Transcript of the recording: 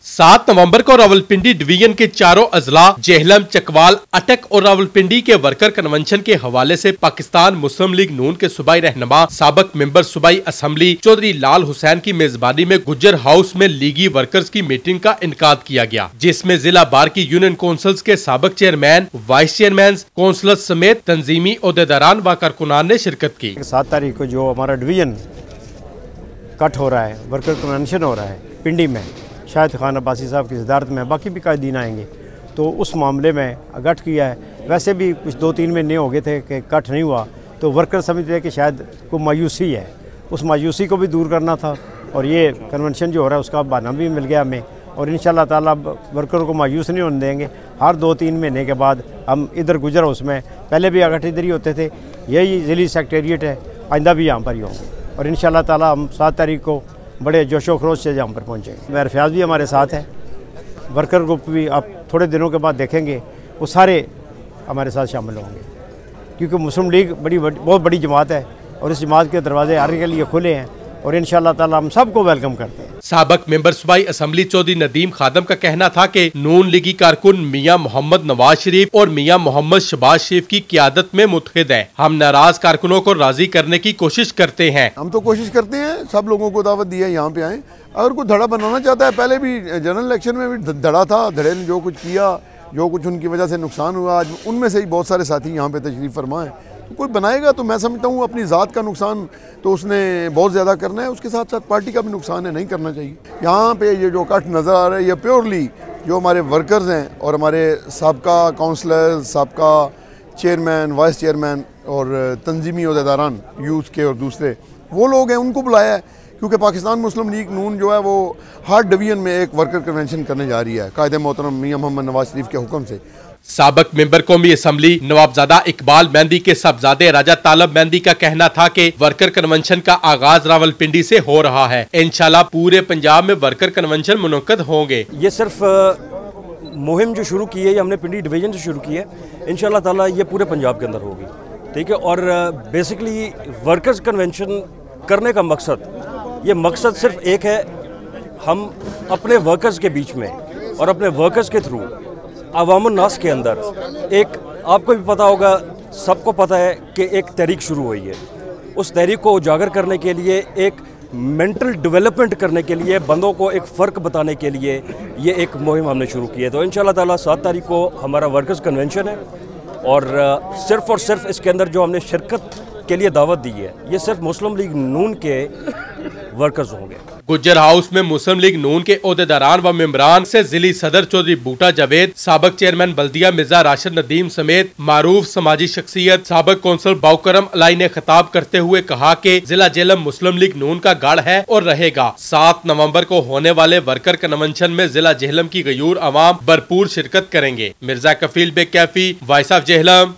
7 नवंबर को रावलपिंडी डिवीजन के चारों अजला जेहलम, चकवाल, अटक और रावलपिंडी के वर्कर कन्वेंशन के हवाले से पाकिस्तान मुस्लिम लीग नून के सूबाई रहनुमा साबक मेंबर सूबाई असम्बली चौधरी लाल हुसैन की मेजबानी में गुज्जर हाउस में लीगी वर्कर्स की मीटिंग का इनकाद किया गया, जिसमें जिला बार की यूनियन काउंसिल्स के साबक चेयरमैन, वाइस चेयरमैन, काउंसलर समेत तंजीमी ओहदेदारान व कारकुनान ने शिरकत की। 7 तारीख को जो हमारा डिवीजन कट हो रहा है, वर्कर कन्वेंशन हो रहा है पिंडी में, शाहिद खान अब्बासी साहब की सदारत में, बाकी भी कायदीन आएंगे, तो उस मामले में गठ किया है। वैसे भी कुछ 2-3 महीने हो गए थे कि कट नहीं हुआ, तो वर्कर समझते हैं कि शायद कोई मायूसी है, उस मायूसी को भी दूर करना था और ये कन्वेंशन जो हो रहा है उसका बहाना भी मिल गया हमें, और इंशाल्लाह ताला वर्कर को मायूस नहीं होने देंगे। हर 2-3 महीने के बाद हम इधर गुजर हाउस में, पहले भी गठ इधर ही होते थे, यही ज़िली सेक्रेटेरिएट है, आइंदा भी यहाँ पर ही होंगे और इंशाल्लाह ताला हम 7 तारीख को बड़े जोशो खरोश से यहाँ पर पहुँचेंगे। मेयर फयाज भी हमारे साथ है, वर्कर ग्रुप भी आप थोड़े दिनों के बाद देखेंगे, वो सारे हमारे साथ शामिल होंगे, क्योंकि मुस्लिम लीग बहुत बड़ी जमात है और इस जमात के दरवाजे हर के लिए खुले हैं और इंशाल्लाह ताला हम सबको वेलकम करते हैं। साबक मेंबर सूबाई असम्बली चौधरी नदीम खादम का कहना था कि नून लीगी कारकुन मियां मोहम्मद नवाज शरीफ और मियां मोहम्मद शहबाज शरीफ की क़ियादत में मुत्तहिद है। हम नाराज कारकुनों को राजी करने की कोशिश करते हैं। हम तो कोशिश करते हैं, सब लोगों को दावत दी है यहाँ पे आए। अगर कोई धड़ा बनाना चाहता है, पहले भी जनरल इलेक्शन में भी धड़ा था, धड़े ने जो कुछ किया, जो कुछ उनकी वजह से नुकसान हुआ, आज उनमें से ही बहुत सारे साथी यहाँ पे तशरीफ़ फरमा है। कोई बनाएगा तो मैं समझता हूँ अपनी ज़ात का नुकसान तो उसने बहुत ज़्यादा करना है, उसके साथ साथ पार्टी का भी नुकसान है, नहीं करना चाहिए। यहाँ पे ये जो कट नज़र आ रहा है, ये प्योरली जो हमारे वर्कर्स हैं और हमारे साबका काउंसलर, साबका चेयरमैन, वाइस चेयरमैन और तंजीमी ओहदेदारान यूथ के और दूसरे वो लोग हैं, उनको बुलाया है, क्योंकि पाकिस्तान मुस्लिम लीग नून जो है वो हर डिवीजन में एक वर्कर कन्वेंशन करने जा रही है, कायदे मोहतरम मियां मोहम्मद नवाज शरीफ के हुक्म से। साबक मेंबर कौमी असम्बली नवाबजादा इकबाल मेहंदी के साहबजादे राजा तालब मेहंदी का कहना था कि वर्कर कन्वेंशन का आगाज रावलपिंडी से हो रहा है। इंशाल्लाह पूरे पंजाब में वर्कर कन्वेंशन मुनक्कद होंगे। ये सिर्फ मुहिम जो शुरू की है, ये हमने पिंडी डिवीजन से शुरू की है, इंशाल्लाह ताला ये पूरे पंजाब के अंदर होगी, ठीक है। और बेसिकली वर्कर्स कन्वेंशन करने का मकसद सिर्फ एक है, हम अपने वर्कर्स के बीच में और अपने वर्कर्स के थ्रू अवामुन नास के अंदर एक, आपको भी पता होगा, सबको पता है कि एक तहरीक शुरू हुई है। उस तहरीक को उजागर करने के लिए, एक मेंटल डेवलपमेंट करने के लिए, बंदों को एक फ़र्क बताने के लिए ये एक मुहिम हमने शुरू की है। तो इंशाल्लाह ताला 7 तारीख को हमारा वर्कर्स कन्वेंशन है और सिर्फ इसके अंदर जो हमने शिरकत के लिए दावत दी है, ये सिर्फ मुस्लिम लीग नून के वर्कर्स होंगे। गुज्जर हाउस में मुस्लिम लीग नून के ओहदेदारान व मेंबरान से जिली सदर चौधरी बूटा जावेद, साबक चेयरमैन बल्दिया मिर्जा राशिद नदीम समेत मारूफ समाजी शख्सियत साबक कौंसल बाउकरम अलाई ने खिताब करते हुए कहा कि जिला जेहलम मुस्लिम लीग नून का गढ़ है और रहेगा। 7 नवंबर को होने वाले वर्कर कन्वेंशन में जिला जेहलम की गयूर अवाम भरपूर शिरकत करेंगे। Mirza Kafeel Baig Kaifi, voice of Jhelum.